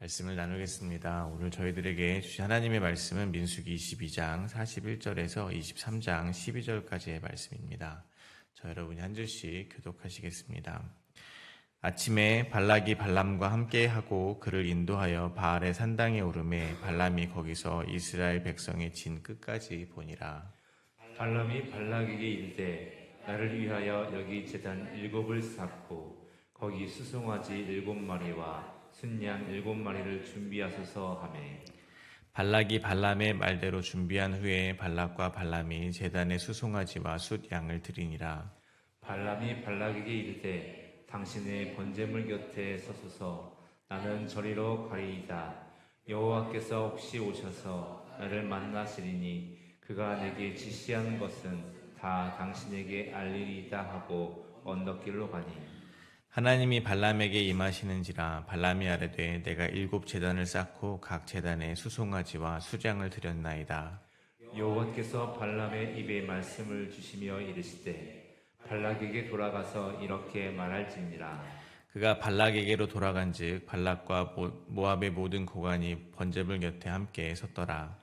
말씀을 나누겠습니다. 오늘 저희들에게 주신 하나님의 말씀은 민수기 22장 41절에서 23장 12절까지의 말씀입니다. 저 여러분이 한 줄씩 교독하시겠습니다. 아침에 발락이 발람과 함께하고 그를 인도하여 바알의 산당에 오르매 발람이 거기서 이스라엘 백성의 진 끝까지 보니라. 발람이 발락에게 이르되 나를 위하여 여기 제단 7을 쌓고 거기 수송아지 7마리와 순양 7마리를 준비하소서 하매 발락이 발람의 말대로 준비한 후에 발락과 발람이 제단에 수송아지와 숫 양을 드리니라. 발람이 발락에게 이르되 당신의 번제물 곁에 서소서. 나는 저리로 가리이다. 여호와께서 혹시 오셔서 나를 만나시리니 그가 내게 지시한 것은 다 당신에게 알리리이다 하고 언덕길로 가니 하나님이 발람에게 임하시는지라. 발람이 아뢰되 내가 7제단을 쌓고 각 제단에 수송아지와 수장을 드렸나이다. 여호와께서 발람의 입에 말씀을 주시며 이르시되 발락에게 돌아가서 이렇게 말할지니라. 그가 발락에게로 돌아간즉 발락과 모압의 모든 고관이 번제물 곁에 함께 섰더라.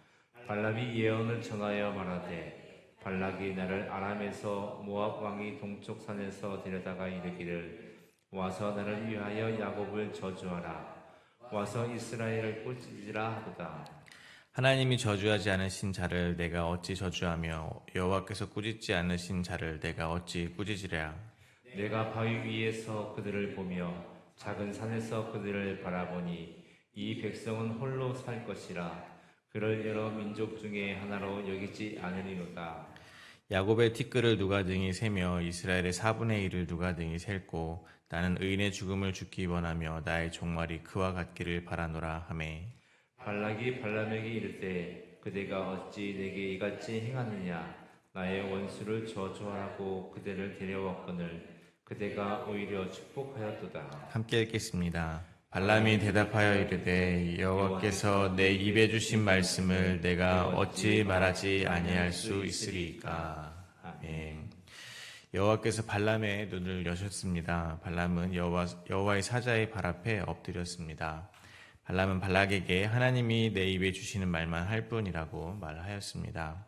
발람이 예언을 전하여 말하되 발락이 나를 아람에서 모압 왕이 동쪽 산에서 데려다가 이르기를 와서 나를 위하여 야곱을 저주하라. 와서 이스라엘을 꾸짖으라 하도다. 하나님이 저주하지 않으신 자를 내가 어찌 저주하며 여호와께서 꾸짖지 않으신 자를 내가 어찌 꾸짖으랴. 내가 바위 위에서 그들을 보며 작은 산에서 그들을 바라보니 이 백성은 홀로 살 것이라. 그를 여러 민족 중에 하나로 여기지 않으리로다. 야곱의 티끌을 누가 등이 세며 이스라엘의 4분의 1을 누가 등이 셀고 나는 의인의 죽음을 죽기 원하며 나의 종말이 그와 같기를 바라노라 하매 발락이 발람에게 이르되 그대가 어찌 내게 이같이 행하느냐. 나의 원수를 저주하라고 그대를 데려왔거늘 그대가 오히려 축복하였도다. 함께 읽겠습니다. 발람이 대답하여 이르되 여호와께서 내 입에 주신 말씀을 내가 어찌 말하지 아니할 수 있으리까. 아멘. 여호와께서 발람의 눈을 여셨습니다. 발람은 여호와의 사자의 발 앞에 엎드렸습니다. 발람은 발락에게 하나님이 내 입에 주시는 말만 할 뿐이라고 말하였습니다.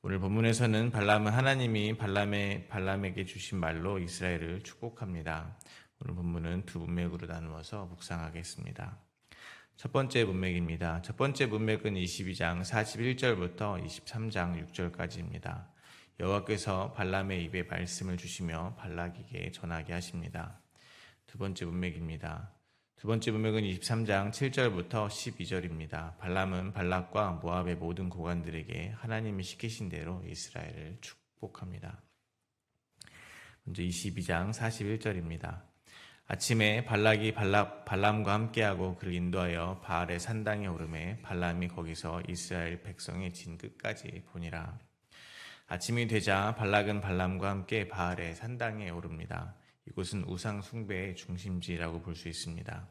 오늘 본문에서는 발람은 하나님이 발람에게 주신 말로 이스라엘을 축복합니다. 오늘 본문은 두 문맥으로 나누어서 묵상하겠습니다. 첫 번째 문맥입니다. 첫 번째 문맥은 22장 41절부터 23장 6절까지입니다. 여호와께서 발람의 입에 말씀을 주시며 발락에게 전하게 하십니다. 두 번째 문맥입니다. 두 번째 문맥은 23장 7절부터 12절입니다. 발람은 발락과 모압의 모든 고관들에게 하나님이 시키신 대로 이스라엘을 축복합니다. 먼저 22장 41절입니다. 아침에 발락이 발람과 함께하고 그를 인도하여 바알의 산당에 오르매 발람이 거기서 이스라엘 백성의 진 끝까지 보니라. 아침이 되자 발락은 발람과 함께 바알의 산당에 오릅니다. 이곳은 우상 숭배의 중심지라고 볼 수 있습니다.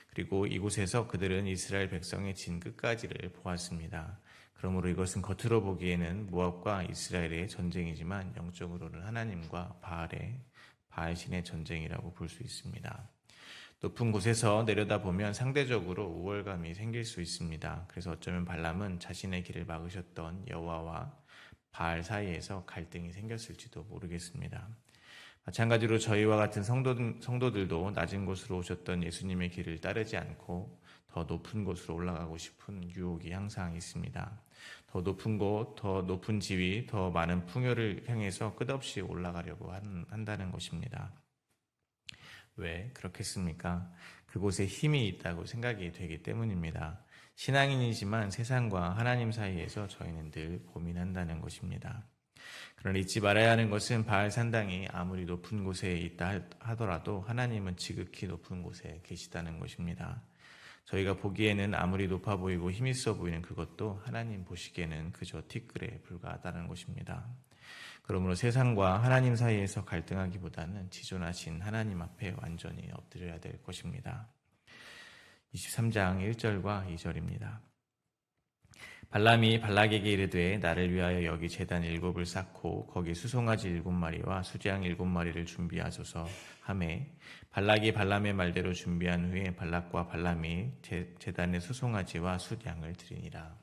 그리고 이곳에서 그들은 이스라엘 백성의 진 끝까지를 보았습니다. 그러므로 이것은 겉으로 보기에는 모압과 이스라엘의 전쟁이지만 영적으로는 하나님과 바알신의 전쟁이라고 볼 수 있습니다. 높은 곳에서 내려다보면 상대적으로 우월감이 생길 수 있습니다. 그래서 어쩌면 발람은 자신의 길을 막으셨던 여호와와 바알 사이에서 갈등이 생겼을지도 모르겠습니다. 마찬가지로 저희와 같은 성도들도 낮은 곳으로 오셨던 예수님의 길을 따르지 않고 더 높은 곳으로 올라가고 싶은 유혹이 항상 있습니다. 더 높은 곳, 더 높은 지위, 더 많은 풍요를 향해서 끝없이 올라가려고 한다는 것입니다. 왜 그렇겠습니까? 그곳에 힘이 있다고 생각이 되기 때문입니다. 신앙인이지만 세상과 하나님 사이에서 저희는 늘 고민한다는 것입니다. 그러나 잊지 말아야 하는 것은 바알 산당이 아무리 높은 곳에 있다 하더라도 하나님은 지극히 높은 곳에 계시다는 것입니다. 저희가 보기에는 아무리 높아 보이고 힘있어 보이는 그것도 하나님 보시기에는 그저 티끌에 불과하다는 것입니다. 그러므로 세상과 하나님 사이에서 갈등하기보다는 지존하신 하나님 앞에 완전히 엎드려야 될 것입니다. 23장 1절과 2절입니다. 발람이 발락에게 이르되 나를 위하여 여기 제단 7을 쌓고 거기 수송아지 7마리와 수장 7마리를 준비하소서 하매 발락이 발람의 말대로 준비한 후에 발락과 발람이 제단에 수송아지와 숫양을 드리니라.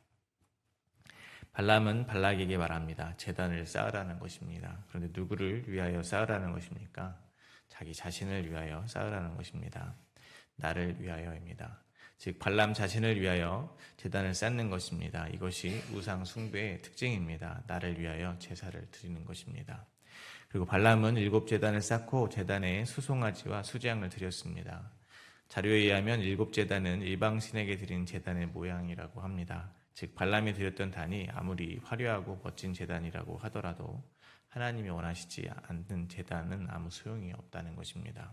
발람은 발락에게 말합니다. 제단을 쌓으라는 것입니다. 그런데 누구를 위하여 쌓으라는 것입니까? 자기 자신을 위하여 쌓으라는 것입니다. 나를 위하여입니다. 즉 발람 자신을 위하여 제단을 쌓는 것입니다. 이것이 우상 숭배의 특징입니다. 나를 위하여 제사를 드리는 것입니다. 그리고 발람은 7제단을 쌓고 제단에 수송아지와 수장을 드렸습니다. 자료에 의하면 7제단은 일방신에게 드린 제단의 모양이라고 합니다. 즉 발람이 드렸던 단이 아무리 화려하고 멋진 제단이라고 하더라도 하나님이 원하시지 않는 제단은 아무 소용이 없다는 것입니다.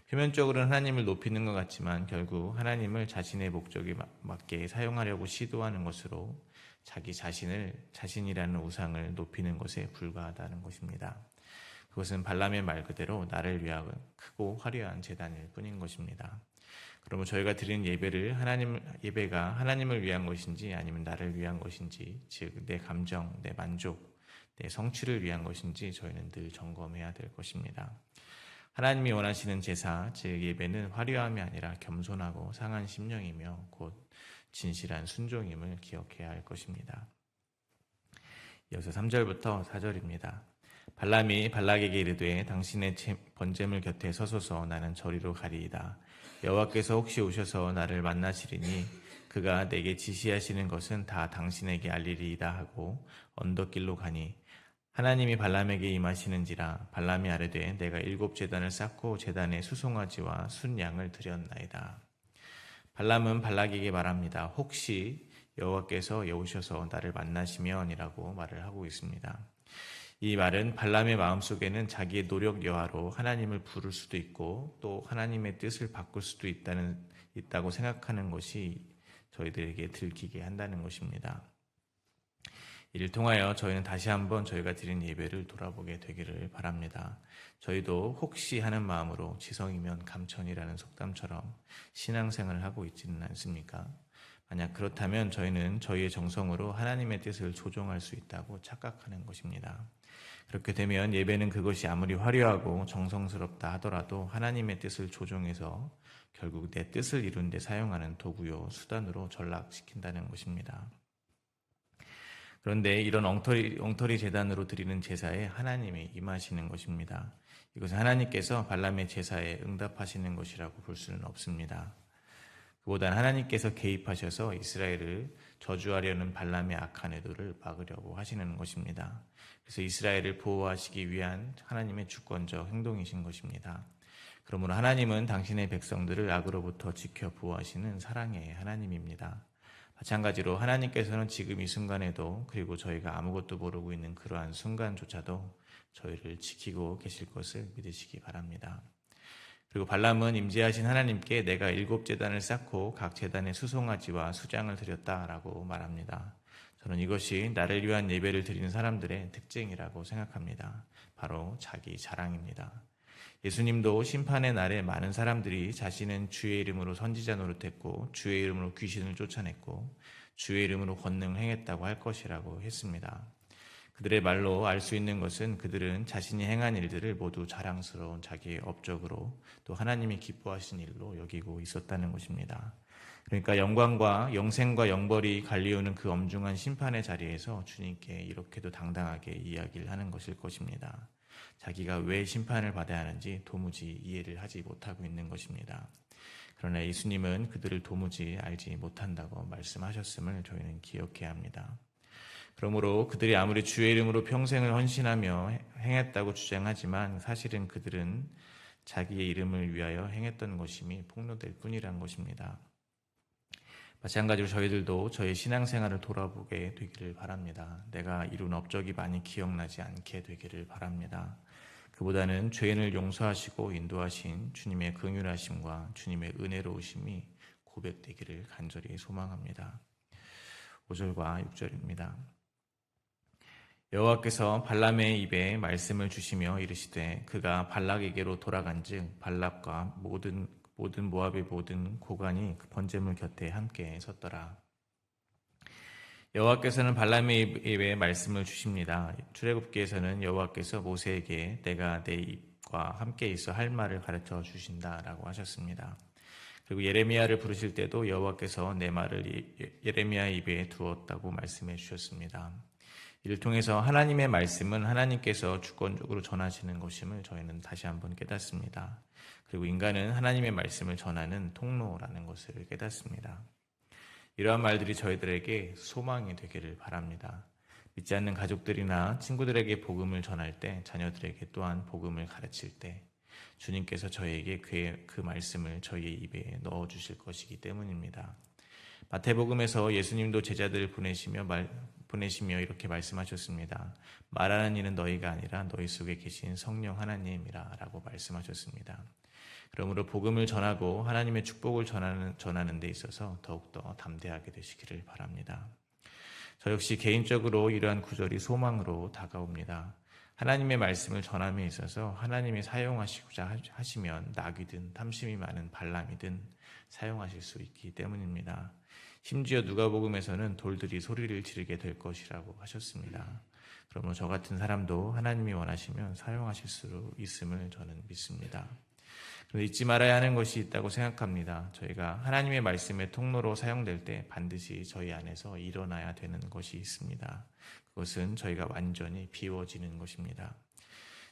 표면적으로는 하나님을 높이는 것 같지만 결국 하나님을 자신의 목적에 맞게 사용하려고 시도하는 것으로 자기 자신이라는 우상을 높이는 것에 불과하다는 것입니다. 그것은 발람의 말 그대로 나를 위하여 크고 화려한 제단일 뿐인 것입니다. 그러면 저희가 드리는 예배가 하나님을 위한 것인지 아니면 나를 위한 것인지, 즉 내 감정, 내 만족, 내 성취를 위한 것인지 저희는 늘 점검해야 될 것입니다. 하나님이 원하시는 제사, 즉 예배는 화려함이 아니라 겸손하고 상한 심령이며 곧 진실한 순종임을 기억해야 할 것입니다. 이어서 3절부터 4절입니다. 발람이 발락에게 이르되 당신의 번제물 곁에 서소서 나는 저리로 가리이다. 여호와께서 혹시 오셔서 나를 만나시리니 그가 내게 지시하시는 것은 다 당신에게 알리리이다 하고 언덕길로 가니 하나님이 발람에게 임하시는지라. 발람이 아뢰되 내가 7제단을 쌓고 제단에 수송아지와 순양을 드렸나이다. 발람은 발락에게 말합니다. 혹시 여호와께서 오셔서 나를 만나시면이라고 말을 하고 있습니다. 이 말은 발람의 마음속에는 자기의 노력 여하로 하나님을 부를 수도 있고 또 하나님의 뜻을 바꿀 수도 있다고 생각하는 것이 저희들에게 들키게 한다는 것입니다. 이를 통하여 저희는 다시 한번 저희가 드린 예배를 돌아보게 되기를 바랍니다. 저희도 혹시 하는 마음으로 지성이면 감천이라는 속담처럼 신앙생활을 하고 있지는 않습니까? 만약 그렇다면 저희는 저희의 정성으로 하나님의 뜻을 조종할 수 있다고 착각하는 것입니다. 그렇게 되면 예배는 그것이 아무리 화려하고 정성스럽다 하더라도 하나님의 뜻을 조종해서 결국 내 뜻을 이룬 데 사용하는 도구요 수단으로 전락시킨다는 것입니다. 그런데 이런 엉터리 제단으로 드리는 제사에 하나님이 임하시는 것입니다. 이것은 하나님께서 발람의 제사에 응답하시는 것이라고 볼 수는 없습니다. 그보다는 하나님께서 개입하셔서 이스라엘을 저주하려는 발람의 악한 의도를 막으려고 하시는 것입니다. 그래서 이스라엘을 보호하시기 위한 하나님의 주권적 행동이신 것입니다. 그러므로 하나님은 당신의 백성들을 악으로부터 지켜 보호하시는 사랑의 하나님입니다. 마찬가지로 하나님께서는 지금 이 순간에도 그리고 저희가 아무것도 모르고 있는 그러한 순간조차도 저희를 지키고 계실 것을 믿으시기 바랍니다. 그리고 발람은 임재하신 하나님께 내가 7제단을 쌓고 각 제단에 수송아지와 수장을 드렸다라고 말합니다. 저는 이것이 나를 위한 예배를 드리는 사람들의 특징이라고 생각합니다. 바로 자기 자랑입니다. 예수님도 심판의 날에 많은 사람들이 자신은 주의 이름으로 선지자 노릇했고 주의 이름으로 귀신을 쫓아냈고 주의 이름으로 권능을 행했다고 할 것이라고 했습니다. 그들의 말로 알 수 있는 것은 그들은 자신이 행한 일들을 모두 자랑스러운 자기의 업적으로 또 하나님이 기뻐하신 일로 여기고 있었다는 것입니다. 그러니까 영광과 영생과 영벌이 갈리오는 그 엄중한 심판의 자리에서 주님께 이렇게도 당당하게 이야기를 하는 것일 것입니다. 자기가 왜 심판을 받아야 하는지 도무지 이해를 하지 못하고 있는 것입니다. 그러나 예수님은 그들을 도무지 알지 못한다고 말씀하셨음을 저희는 기억해야 합니다. 그러므로 그들이 아무리 주의 이름으로 평생을 헌신하며 행했다고 주장하지만 사실은 그들은 자기의 이름을 위하여 행했던 것임이 폭로될 뿐이란 것입니다. 마찬가지로 저희들도 저희 신앙생활을 돌아보게 되기를 바랍니다. 내가 이룬 업적이 많이 기억나지 않게 되기를 바랍니다. 그보다는 죄인을 용서하시고 인도하신 주님의 긍휼하심과 주님의 은혜로우심이 고백되기를 간절히 소망합니다. 5절과 6절입니다. 여호와께서 발람의 입에 말씀을 주시며 이르시되 그가 발락에게로 돌아간즉 발락과 모든 모압의 모든 고관이 그 번제물 곁에 함께 섰더라. 여호와께서는 발람의 입에 말씀을 주십니다. 출애굽기에서는 여호와께서 모세에게 내가 내 입과 함께 있어 할 말을 가르쳐 주신다라고 하셨습니다. 그리고 예레미야를 부르실 때도 여호와께서 내 말을 예레미야 입에 두었다고 말씀해 주셨습니다. 이를 통해서 하나님의 말씀은 하나님께서 주권적으로 전하시는 것임을 저희는 다시 한번 깨닫습니다. 그리고 인간은 하나님의 말씀을 전하는 통로라는 것을 깨닫습니다. 이러한 말들이 저희들에게 소망이 되기를 바랍니다. 믿지 않는 가족들이나 친구들에게 복음을 전할 때, 자녀들에게 또한 복음을 가르칠 때 주님께서 저희에게 그 말씀을 저희의 입에 넣어주실 것이기 때문입니다. 마태복음에서 예수님도 제자들을 보내시며 이렇게 말씀하셨습니다. 말하는 이는 너희가 아니라 너희 속에 계신 성령 하나님이라 라고 말씀하셨습니다. 그러므로 복음을 전하고 하나님의 축복을 전하는 데 있어서 더욱더 담대하게 되시기를 바랍니다. 저 역시 개인적으로 이러한 구절이 소망으로 다가옵니다. 하나님의 말씀을 전함에 있어서 하나님이 사용하시고자 하시면 낙이든 탐심이 많은 발람이든 사용하실 수 있기 때문입니다. 심지어 누가복음에서는 돌들이 소리를 지르게 될 것이라고 하셨습니다. 그러므로 저 같은 사람도 하나님이 원하시면 사용하실 수 있음을 저는 믿습니다. 그런데 잊지 말아야 하는 것이 있다고 생각합니다. 저희가 하나님의 말씀의 통로로 사용될 때 반드시 저희 안에서 일어나야 되는 것이 있습니다. 그것은 저희가 완전히 비워지는 것입니다.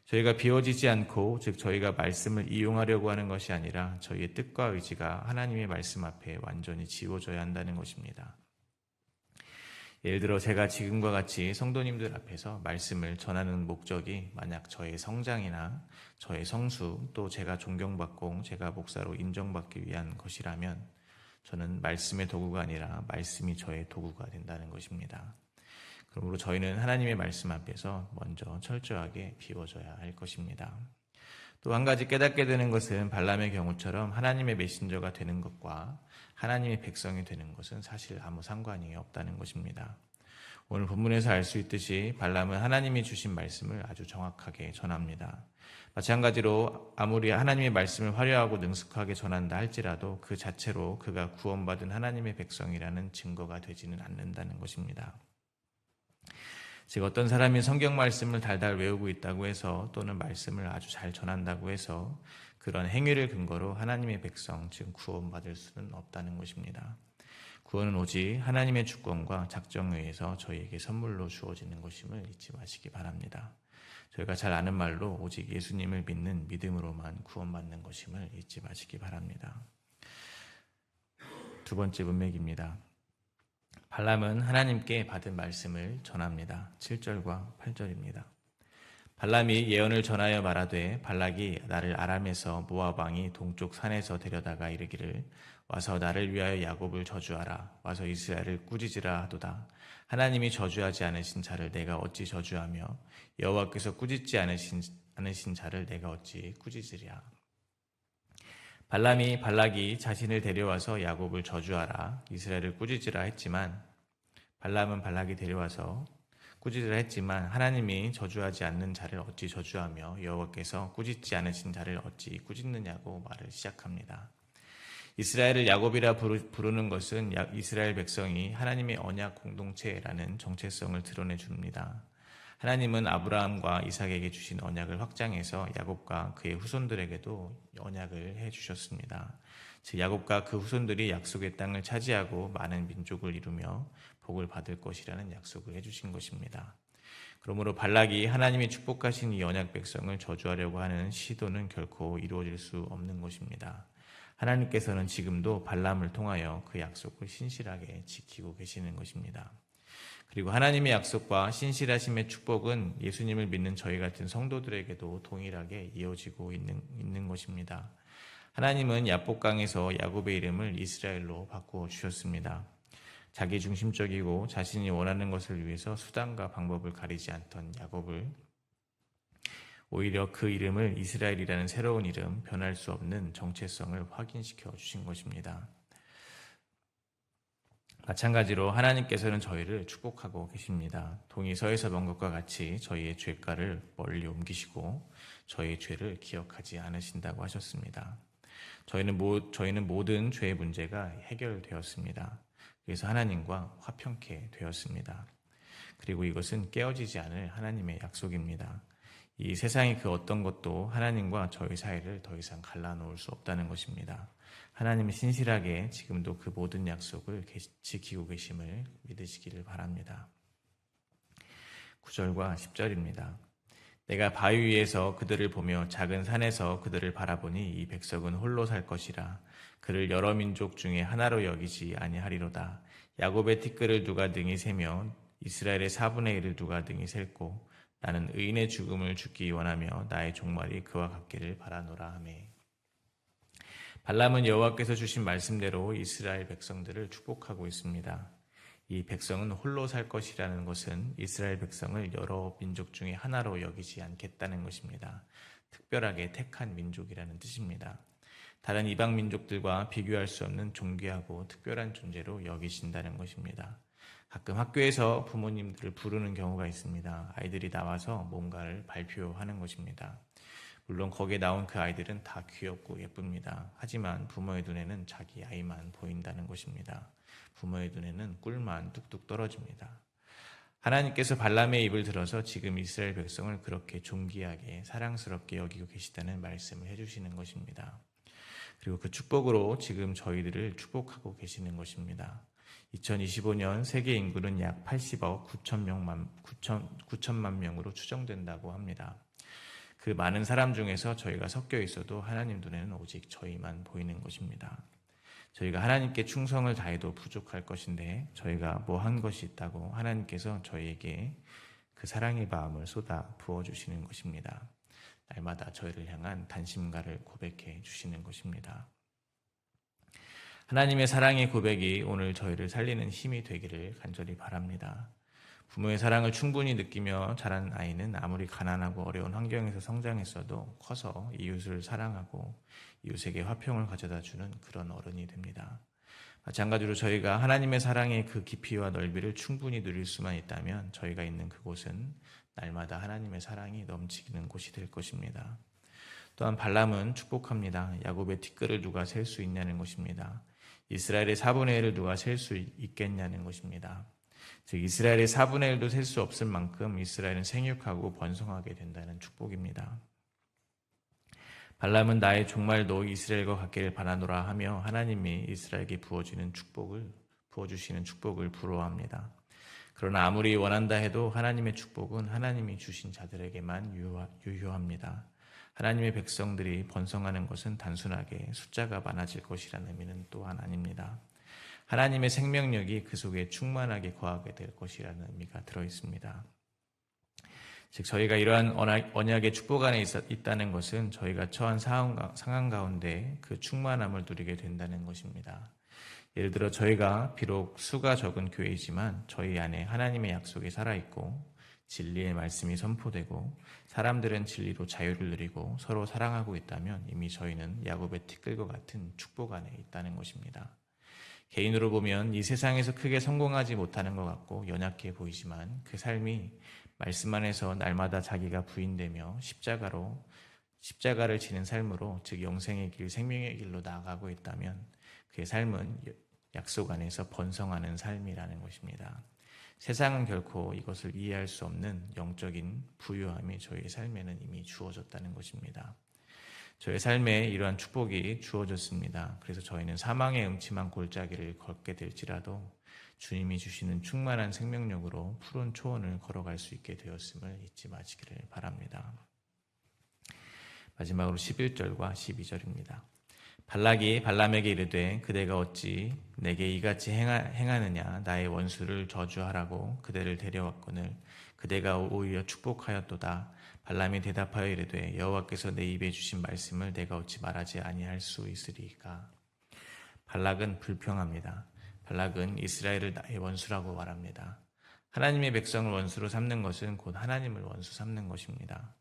저희가 비워지지 않고, 즉 저희가 말씀을 이용하려고 하는 것이 아니라 저희의 뜻과 의지가 하나님의 말씀 앞에 완전히 지워져야 한다는 것입니다. 예를 들어 제가 지금과 같이 성도님들 앞에서 말씀을 전하는 목적이 만약 저의 성장이나 저의 성수, 또 제가 존경받고 제가 목사로 인정받기 위한 것이라면 저는 말씀의 도구가 아니라 말씀이 저의 도구가 된다는 것입니다. 그러므로 저희는 하나님의 말씀 앞에서 먼저 철저하게 비워져야 할 것입니다. 또 한 가지 깨닫게 되는 것은 발람의 경우처럼 하나님의 메신저가 되는 것과 하나님의 백성이 되는 것은 사실 아무 상관이 없다는 것입니다. 오늘 본문에서 알 수 있듯이 발람은 하나님이 주신 말씀을 아주 정확하게 전합니다. 마찬가지로 아무리 하나님의 말씀을 화려하고 능숙하게 전한다 할지라도 그 자체로 그가 구원받은 하나님의 백성이라는 증거가 되지는 않는다는 것입니다. 즉 어떤 사람이 성경 말씀을 달달 외우고 있다고 해서 또는 말씀을 아주 잘 전한다고 해서 그런 행위를 근거로 하나님의 백성, 즉 구원받을 수는 없다는 것입니다. 구원은 오직 하나님의 주권과 작정에 의해서 저희에게 선물로 주어지는 것임을 잊지 마시기 바랍니다. 저희가 잘 아는 말로 오직 예수님을 믿는 믿음으로만 구원받는 것임을 잊지 마시기 바랍니다. 두 번째 문맥입니다. 발람은 하나님께 받은 말씀을 전합니다. 7절과 8절입니다. 발람이 예언을 전하여 말하되 발락이 나를 아람에서 모압 왕이 동쪽 산에서 데려다가 이르기를 와서 나를 위하여 야곱을 저주하라. 와서 이스라엘을 꾸짖으라 하도다. 하나님이 저주하지 않으신 자를 내가 어찌 저주하며 여호와께서 꾸짖지 않으신 자를 내가 어찌 꾸짖으랴. 발락이 자신을 데려와서 야곱을 저주하라, 이스라엘을 꾸짖으라 했지만 발락이 데려와서 꾸짖으라 했지만 하나님이 저주하지 않는 자를 어찌 저주하며 여호와께서 꾸짖지 않으신 자를 어찌 꾸짖느냐고 말을 시작합니다. 이스라엘을 야곱이라 부르는 것은 이스라엘 백성이 하나님의 언약 공동체라는 정체성을 드러내 줍니다. 하나님은 아브라함과 이삭에게 주신 언약을 확장해서 야곱과 그의 후손들에게도 언약을 해주셨습니다. 즉 야곱과 그 후손들이 약속의 땅을 차지하고 많은 민족을 이루며 복을 받을 것이라는 약속을 해주신 것입니다. 그러므로 발락이 하나님이 축복하신 이 언약 백성을 저주하려고 하는 시도는 결코 이루어질 수 없는 것입니다. 하나님께서는 지금도 발람을 통하여 그 약속을 신실하게 지키고 계시는 것입니다. 그리고 하나님의 약속과 신실하심의 축복은 예수님을 믿는 저희 같은 성도들에게도 동일하게 이어지고 있는 것입니다. 하나님은 야복강에서 야곱의 이름을 이스라엘로 바꾸어 주셨습니다. 자기 중심적이고 자신이 원하는 것을 위해서 수단과 방법을 가리지 않던 야곱을 오히려 그 이름을 이스라엘이라는 새로운 이름, 변할 수 없는 정체성을 확인시켜 주신 것입니다. 마찬가지로 하나님께서는 저희를 축복하고 계십니다. 동이 서에서 본 것과 같이 저희의 죄가를 멀리 옮기시고 저희의 죄를 기억하지 않으신다고 하셨습니다. 저희는 모든 죄의 문제가 해결되었습니다. 그래서 하나님과 화평케 되었습니다. 그리고 이것은 깨어지지 않을 하나님의 약속입니다. 이 세상의 그 어떤 것도 하나님과 저희 사이를 더 이상 갈라놓을 수 없다는 것입니다. 하나님이 신실하게 지금도 그 모든 약속을 지키고 계심을 믿으시기를 바랍니다. 9절과 10절입니다. 내가 바위 위에서 그들을 보며 작은 산에서 그들을 바라보니 이 백성은 홀로 살 것이라. 그를 여러 민족 중에 하나로 여기지 아니하리로다. 야곱의 티끌을 누가 등이 세며 이스라엘의 4분의 1을 누가 등이 셀고 나는 의인의 죽음을 죽기 원하며 나의 종말이 그와 같기를 바라노라 하매. 발람은 여호와께서 주신 말씀대로 이스라엘 백성들을 축복하고 있습니다. 이 백성은 홀로 살 것이라는 것은 이스라엘 백성을 여러 민족 중에 하나로 여기지 않겠다는 것입니다. 특별하게 택한 민족이라는 뜻입니다. 다른 이방 민족들과 비교할 수 없는 존귀하고 특별한 존재로 여기신다는 것입니다. 가끔 학교에서 부모님들을 부르는 경우가 있습니다. 아이들이 나와서 뭔가를 발표하는 것입니다. 물론 거기에 나온 그 아이들은 다 귀엽고 예쁩니다. 하지만 부모의 눈에는 자기 아이만 보인다는 것입니다. 부모의 눈에는 꿀만 뚝뚝 떨어집니다. 하나님께서 발람의 입을 들어서 지금 이스라엘 백성을 그렇게 존귀하게 사랑스럽게 여기고 계시다는 말씀을 해주시는 것입니다. 그리고 그 축복으로 지금 저희들을 축복하고 계시는 것입니다. 2025년 세계 인구는 약 80억 9천만 명으로 추정된다고 합니다. 그 많은 사람 중에서 저희가 섞여 있어도 하나님 눈에는 오직 저희만 보이는 것입니다. 저희가 하나님께 충성을 다해도 부족할 것인데 저희가 뭐 한 것이 있다고 하나님께서 저희에게 그 사랑의 마음을 쏟아 부어주시는 것입니다. 날마다 저희를 향한 단심가를 고백해 주시는 것입니다. 하나님의 사랑의 고백이 오늘 저희를 살리는 힘이 되기를 간절히 바랍니다. 부모의 사랑을 충분히 느끼며 자란 아이는 아무리 가난하고 어려운 환경에서 성장했어도 커서 이웃을 사랑하고 이웃에게 화평을 가져다 주는 그런 어른이 됩니다. 마찬가지로 저희가 하나님의 사랑의 그 깊이와 넓이를 충분히 누릴 수만 있다면 저희가 있는 그곳은 날마다 하나님의 사랑이 넘치는 곳이 될 것입니다. 또한 발람은 축복합니다. 야곱의 티끌을 누가 셀 수 있냐는 것입니다. 이스라엘의 4분의 1을 누가 셀 수 있겠냐는 것입니다. 즉 이스라엘의 4분의 1도 셀 수 없을 만큼 이스라엘은 생육하고 번성하게 된다는 축복입니다. 발람은 나의 종말도 이스라엘과 같기를 바라노라 하며 하나님이 이스라엘에게 부어주시는 축복을 부러워합니다. 그러나 아무리 원한다 해도 하나님의 축복은 하나님이 주신 자들에게만 유효합니다. 하나님의 백성들이 번성하는 것은 단순하게 숫자가 많아질 것이라는 의미는 또한 아닙니다. 하나님의 생명력이 그 속에 충만하게 거하게 될 것이라는 의미가 들어있습니다. 즉 저희가 이러한 언약의 축복 안에 있다는 것은 저희가 처한 상황 가운데 그 충만함을 누리게 된다는 것입니다. 예를 들어 저희가 비록 수가 적은 교회이지만 저희 안에 하나님의 약속이 살아있고 진리의 말씀이 선포되고 사람들은 진리로 자유를 누리고 서로 사랑하고 있다면 이미 저희는 야곱의 티끌과 같은 축복 안에 있다는 것입니다. 개인으로 보면 이 세상에서 크게 성공하지 못하는 것 같고 연약해 보이지만 그 삶이 말씀 안에서 날마다 자기가 부인되며 십자가를 지는 삶으로 즉 영생의 길, 생명의 길로 나아가고 있다면 그의 삶은 약속 안에서 번성하는 삶이라는 것입니다. 세상은 결코 이것을 이해할 수 없는 영적인 부유함이 저희의 삶에는 이미 주어졌다는 것입니다. 저의 삶에 이러한 축복이 주어졌습니다. 그래서 저희는 사망의 음침한 골짜기를 걷게 될지라도 주님이 주시는 충만한 생명력으로 푸른 초원을 걸어갈 수 있게 되었음을 잊지 마시기를 바랍니다. 마지막으로 11절과 12절입니다. 발락이 발람에게 이르되 그대가 어찌 내게 이같이 행하느냐 나의 원수를 저주하라고 그대를 데려왔거늘 그대가 오히려 축복하였도다. 발람이 대답하여 이르되 여호와께서 내 입에 주신 말씀을 내가 어찌 말하지 아니할 수 있으리까. 발락은 불평합니다. 발락은 이스라엘을 나의 원수라고 말합니다. 하나님의 백성을 원수로 삼는 것은 곧 하나님을 원수 삼는 것입니다.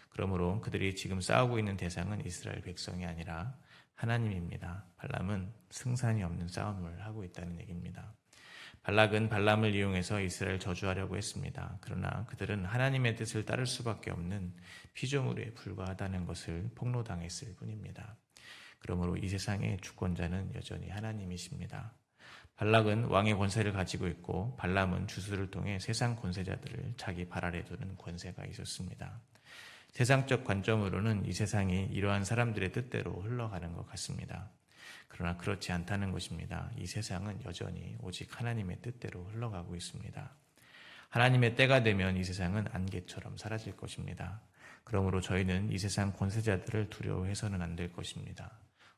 그러므로 그들이 지금 싸우고 있는 대상은 이스라엘 백성이 아니라 하나님입니다. 발람은 승산이 없는 싸움을 하고 있다는 얘기입니다. 발락은 발람을 이용해서 이스라엘 저주하려고 했습니다. 그러나 그들은 하나님의 뜻을 따를 수밖에 없는 피조물에 불과하다는 것을 폭로당했을 뿐입니다. 그러므로 이 세상의 주권자는 여전히 하나님이십니다. 발락은 왕의 권세를 가지고 있고 발람은 주술을 통해 세상 권세자들을 자기 발 아래 두는 권세가 있었습니다. 세상적 관점으로는 이 세상이 이러한 사람들의 뜻대로 흘러가는 것 같습니다. 그러나 그렇지 않다는 것입니다. 이 세상은 여전히 오직 하나님의 뜻대로 흘러가고 있습니다. 하나님의 때가 되면 이 세상은 안개처럼 사라질 것입니다. 그러므로 저희는 이 세상 권세자들을 두려워해서는 안 될 것입니다.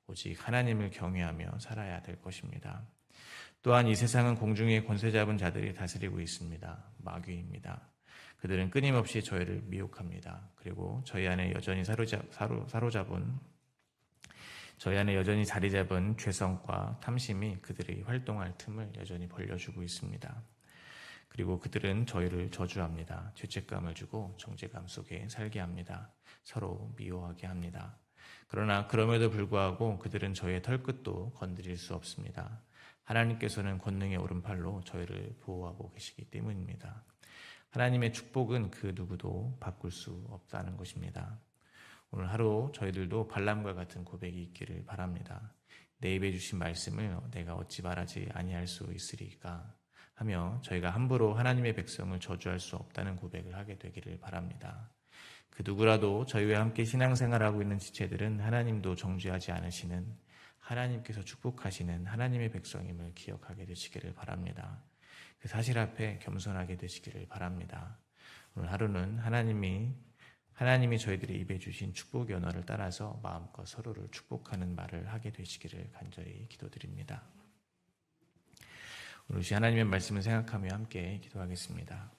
오직 하나님을 경외하며 살아야 될 것입니다. 또한 이 세상은 공중의 권세 잡은 자들이 다스리고 있습니다. 마귀입니다. 그들은 끊임없이 저희를 미혹합니다. 그리고 저희 안에 여전히 자리 잡은 죄성과 탐심이 그들의 활동할 틈을 여전히 벌려주고 있습니다. 그리고 그들은 저희를 저주합니다. 죄책감을 주고 정죄감 속에 살게 합니다. 서로 미워하게 합니다. 그러나 그럼에도 불구하고 그들은 저희의 털끝도 건드릴 수 없습니다. 하나님께서는 권능의 오른팔로 저희를 보호하고 계시기 때문입니다. 하나님의 축복은 그 누구도 바꿀 수 없다는 것입니다. 오늘 하루 저희들도 발람과 같은 고백이 있기를 바랍니다. 내 입에 주신 말씀을 내가 어찌 말하지 아니할 수 있으리까 하며 저희가 함부로 하나님의 백성을 저주할 수 없다는 고백을 하게 되기를 바랍니다. 그 누구라도 저희와 함께 신앙생활하고 있는 지체들은 하나님도 정죄하지 않으시는 하나님께서 축복하시는 하나님의 백성임을 기억하게 되시기를 바랍니다. 그 사실 앞에 겸손하게 되시기를 바랍니다. 오늘 하루는 하나님이 저희들의 입에 주신 축복의 언어를 따라서 마음껏 서로를 축복하는 말을 하게 되시기를 간절히 기도드립니다. 오늘 하나님의 말씀을 생각하며 함께 기도하겠습니다.